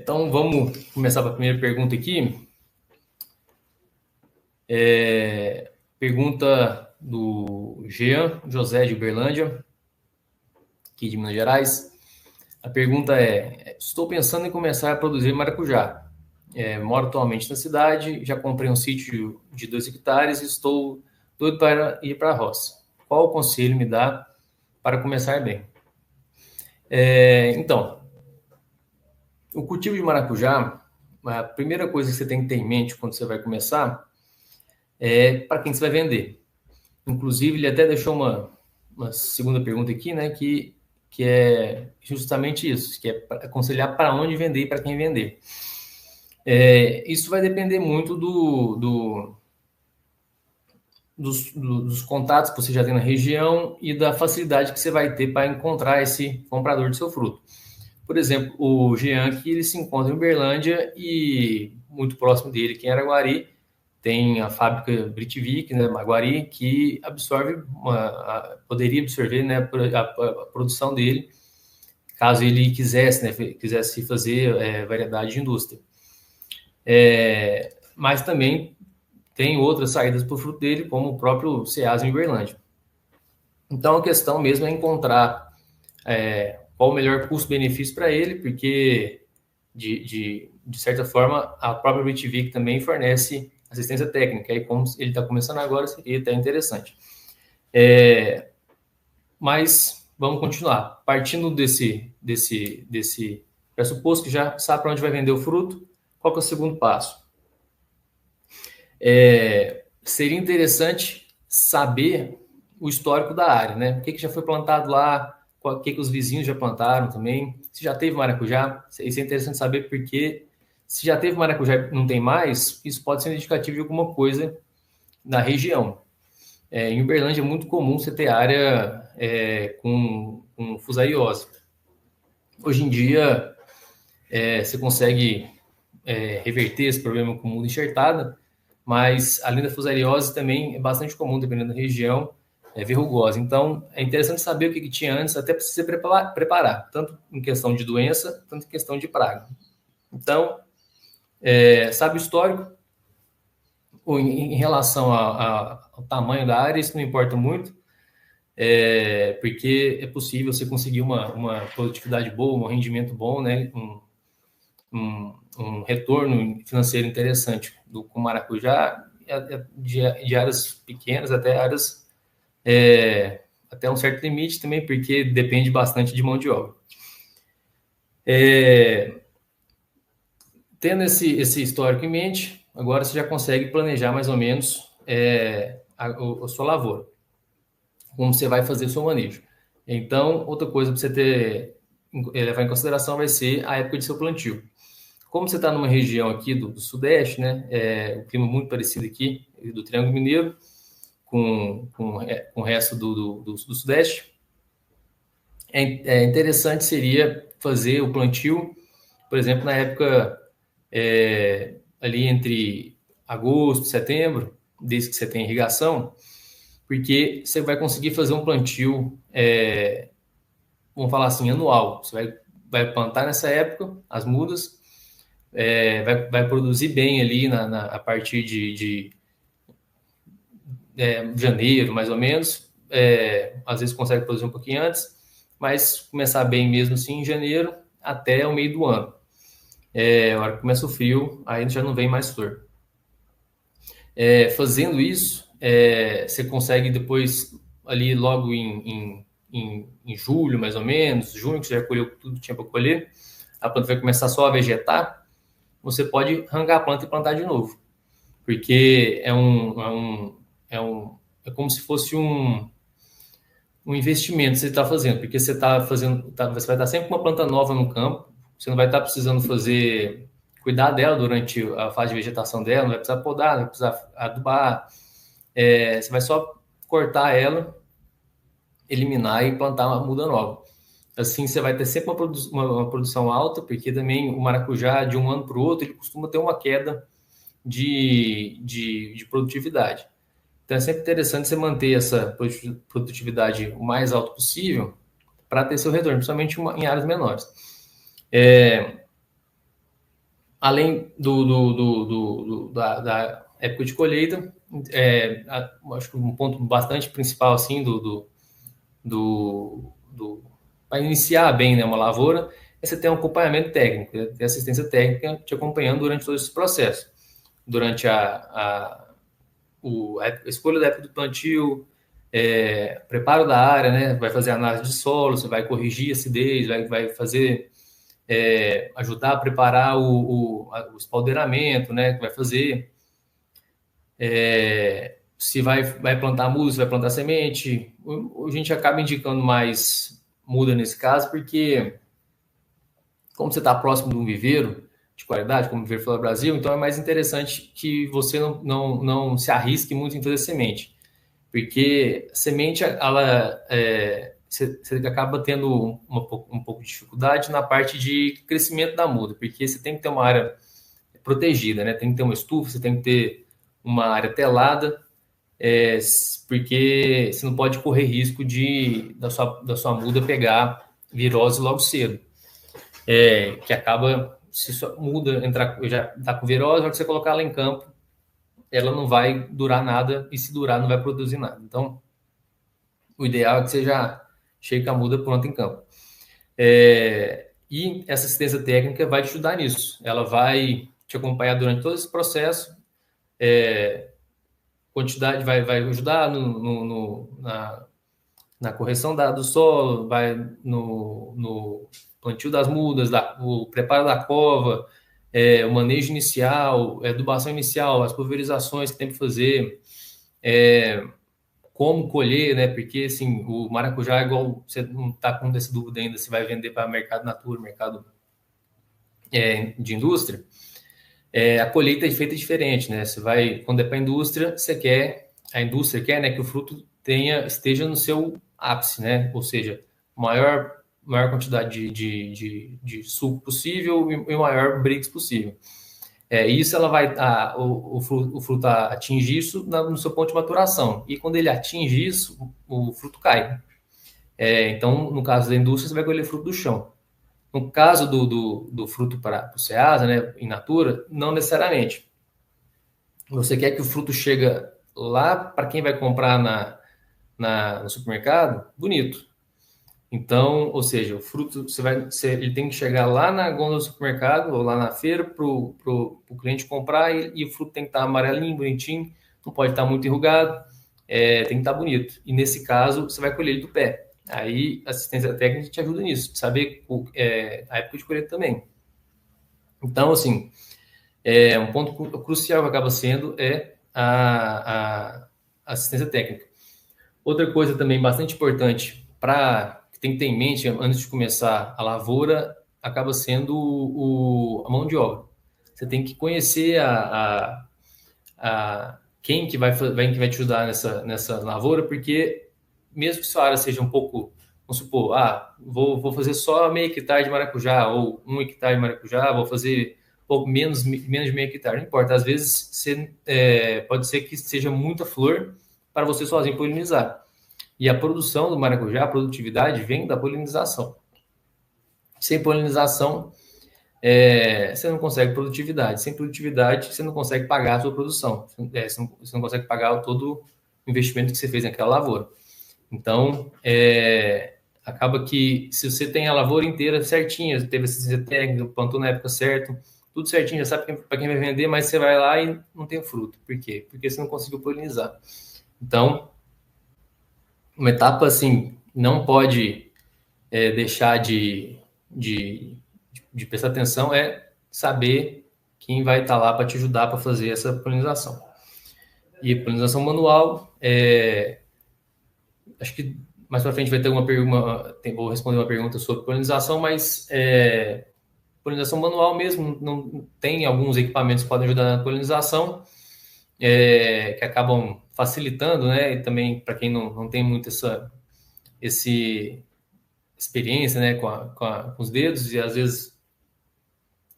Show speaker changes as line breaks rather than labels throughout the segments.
Então, vamos começar com a primeira pergunta aqui. Pergunta do Jean José de Uberlândia, aqui de Minas Gerais. A pergunta é: estou pensando em começar a produzir maracujá. Moro atualmente na cidade, já comprei um sítio de 2 hectares e estou doido para ir para a roça. Qual o conselho me dá para começar bem? Então, o cultivo de maracujá, a primeira coisa que você tem que ter em mente quando você vai começar é para quem você vai vender. Inclusive, ele até deixou uma segunda pergunta aqui, né, que é justamente isso, que é aconselhar para onde vender e para quem vender. Isso vai depender muito dos contatos que você já tem na região e da facilidade que você vai ter para encontrar esse comprador do seu fruto. Por exemplo, o Jean aqui, ele se encontra em Uberlândia e muito próximo dele, aqui em Araguari, tem a fábrica Britvik, né, Maguari, que poderia absorver, né, a produção dele, caso ele quisesse, né, quisesse fazer variedade de indústria. Mas também tem outras saídas para o fruto dele, como o próprio Ceasa em Uberlândia. Então, a questão mesmo é encontrar qual o melhor custo-benefício para ele, porque, de certa forma, a própria Britvik também fornece assistência técnica, e como ele está começando agora, seria até interessante. Mas vamos continuar. Partindo desse pressuposto que já sabe para onde vai vender o fruto, qual que é o segundo passo? Seria interessante saber o histórico da área, né? O que já foi plantado lá, o que os vizinhos já plantaram também, se já teve maracujá. Isso é interessante saber, porque se já teve maracujá e não tem mais, isso pode ser um indicativo de alguma coisa na região. Em Uberlândia é muito comum você ter área com fusariose. Hoje em dia, você consegue reverter esse problema com muda enxertada, mas além da fusariose também é bastante comum, dependendo da região, verrugose. Então, é interessante saber o que tinha antes, até para você preparar, tanto em questão de doença, tanto em questão de praga. Então, sabe o histórico? Em relação ao tamanho da área, isso não importa muito, porque é possível você conseguir uma produtividade boa, um rendimento bom, né? Um retorno financeiro interessante com maracujá, de áreas pequenas até áreas até um certo limite também, porque depende bastante de mão de obra. Tendo esse histórico em mente, agora você já consegue planejar mais ou menos a sua lavoura, como você vai fazer o seu manejo. Então, outra coisa para você levar em consideração vai ser a época de seu plantio. Como você está numa região aqui do Sudeste, né, o clima muito parecido aqui, do Triângulo Mineiro, com o resto do Sudeste, interessante seria fazer o plantio, por exemplo, na época ali entre agosto e setembro, desde que você tem irrigação, porque você vai conseguir fazer um plantio, vamos falar assim, anual. Você vai plantar nessa época as mudas, vai produzir bem ali a partir de janeiro, mais ou menos. Às vezes consegue produzir um pouquinho antes, mas começar bem mesmo assim em janeiro até o meio do ano. A hora que começa o frio, aí já não vem mais flor. Fazendo isso, você consegue depois, ali logo em julho, mais ou menos, junho, que você já colheu tudo que tinha para colher, a planta vai começar só a vegetar, você pode arrancar a planta e plantar de novo. Porque é como se fosse um investimento que você está fazendo, porque você vai estar sempre com uma planta nova no campo, você não vai estar precisando cuidar dela durante a fase de vegetação dela, não vai precisar podar, não vai precisar adubar, você vai só cortar ela, eliminar e plantar uma muda nova. Assim, você vai ter sempre uma produção alta, porque também o maracujá, de um ano para o outro, ele costuma ter uma queda de produtividade. Então, é sempre interessante você manter essa produtividade o mais alto possível para ter seu retorno, principalmente em áreas menores. além da época de colheita, acho que um ponto bastante principal assim para iniciar bem, né, uma lavoura é você ter um acompanhamento técnico, ter assistência técnica te acompanhando durante todo esse processo, durante a escolha da época do plantio, preparo da área, né? Vai fazer análise de solo, você vai corrigir a acidez, vai fazer ajudar a preparar o espaldeiramento, né? Que vai fazer se vai plantar muda, se vai plantar semente. A gente acaba indicando mais muda nesse caso, porque como você está próximo de um viveiro de qualidade, como o Viveiro Flora Brasil, então é mais interessante que você não se arrisque muito em fazer semente. Porque semente, você acaba tendo um pouco de dificuldade na parte de crescimento da muda, porque você tem que ter uma área protegida, né? Tem que ter uma estufa, você tem que ter uma área telada, porque você não pode correr risco da sua muda pegar virose logo cedo, que acaba, se sua muda já está com virose, na hora que você colocar ela em campo, ela não vai durar nada, e se durar, não vai produzir nada. Então, o ideal é que você já chegue com a muda pronta em campo. E essa assistência técnica vai te ajudar nisso. Ela vai te acompanhar durante todo esse processo. Quantidade vai ajudar na correção do solo, vai no plantio das mudas, o preparo da cova, o manejo inicial, a adubação inicial, as pulverizações que tem que fazer, como colher, né? Porque assim, o maracujá é igual, você não está com essa dúvida ainda se vai vender para mercado natura, mercado de indústria. A colheita é feita diferente, né? Você vai, quando é para a indústria indústria quer, né, que o fruto esteja no seu ápice, né? Ou seja, maior quantidade de suco possível e maior Brix possível. Isso ela vai o fruto atingir isso no seu ponto de maturação. E quando ele atinge isso, o fruto cai. Então, no caso da indústria, você vai colher fruto do chão. No caso do fruto para o Ceasa, né, in natura, não necessariamente. Você quer que o fruto chegue lá para quem vai comprar no supermercado, bonito. Então, ou seja, o fruto ele tem que chegar lá na gôndola do supermercado ou lá na feira para o cliente comprar e o fruto tem que estar amarelinho, bonitinho, não pode estar muito enrugado, tem que estar bonito. E nesse caso, você vai colher ele do pé. Aí, a assistência técnica te ajuda nisso, saber a época de colheita também. Então, assim, um ponto crucial que acaba sendo a assistência técnica. Outra coisa também bastante importante que tem que ter em mente antes de começar a lavoura acaba sendo a mão de obra. Você tem que conhecer quem que vai te ajudar nessa lavoura, porque mesmo que sua área seja um pouco, vamos supor, vou fazer só meio hectare de maracujá ou 1 hectare de maracujá, vou fazer pouco menos de meio hectare, não importa. Às vezes pode ser que seja muita flor para você sozinho polinizar. E a produção do maracujá, a produtividade, vem da polinização. Sem polinização, você não consegue produtividade. Sem produtividade, você não consegue pagar a sua produção. Você não consegue pagar todo o investimento que você fez naquela lavoura. Então, acaba que se você tem a lavoura inteira certinha, teve assistência técnica, plantou na época certa, tudo certinho, já sabe para quem vai vender, mas você vai lá e não tem fruto. Por quê? Porque você não conseguiu polinizar. Então, uma etapa assim, não pode deixar de prestar atenção, saber quem vai estar lá para te ajudar para fazer essa polinização. E polinização manual, acho que mais para frente vai ter uma pergunta, vou responder uma pergunta sobre polinização, mas polinização manual mesmo, não tem alguns equipamentos que podem ajudar na polinização, que acabam facilitando, né? E também para quem não tem muito essa experiência, né, com os dedos, e às vezes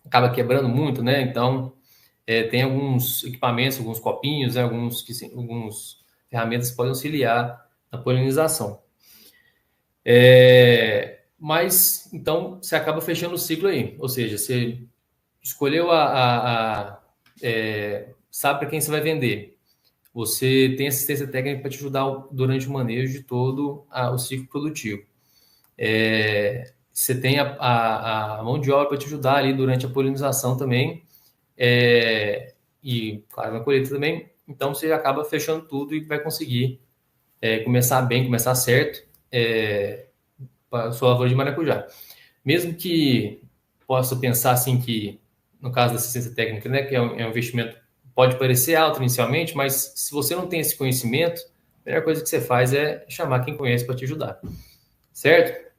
acaba quebrando muito, né? Então, tem alguns equipamentos, alguns copinhos, né, algumas ferramentas que podem auxiliar na polinização. Mas, então, você acaba fechando o ciclo aí. Ou seja, você escolheu sabe para quem você vai vender. Você tem assistência técnica para te ajudar durante o manejo de todo o ciclo produtivo. Você tem a mão de obra para te ajudar ali durante a polinização também, e, claro, na colheita também. Então, você acaba fechando tudo e vai conseguir começar bem, começar certo para a sua lavoura de maracujá. Mesmo que possa pensar assim que, no caso da assistência técnica, né, que é um investimento, pode parecer alto inicialmente, mas se você não tem esse conhecimento, a melhor coisa que você faz é chamar quem conhece para te ajudar. Certo?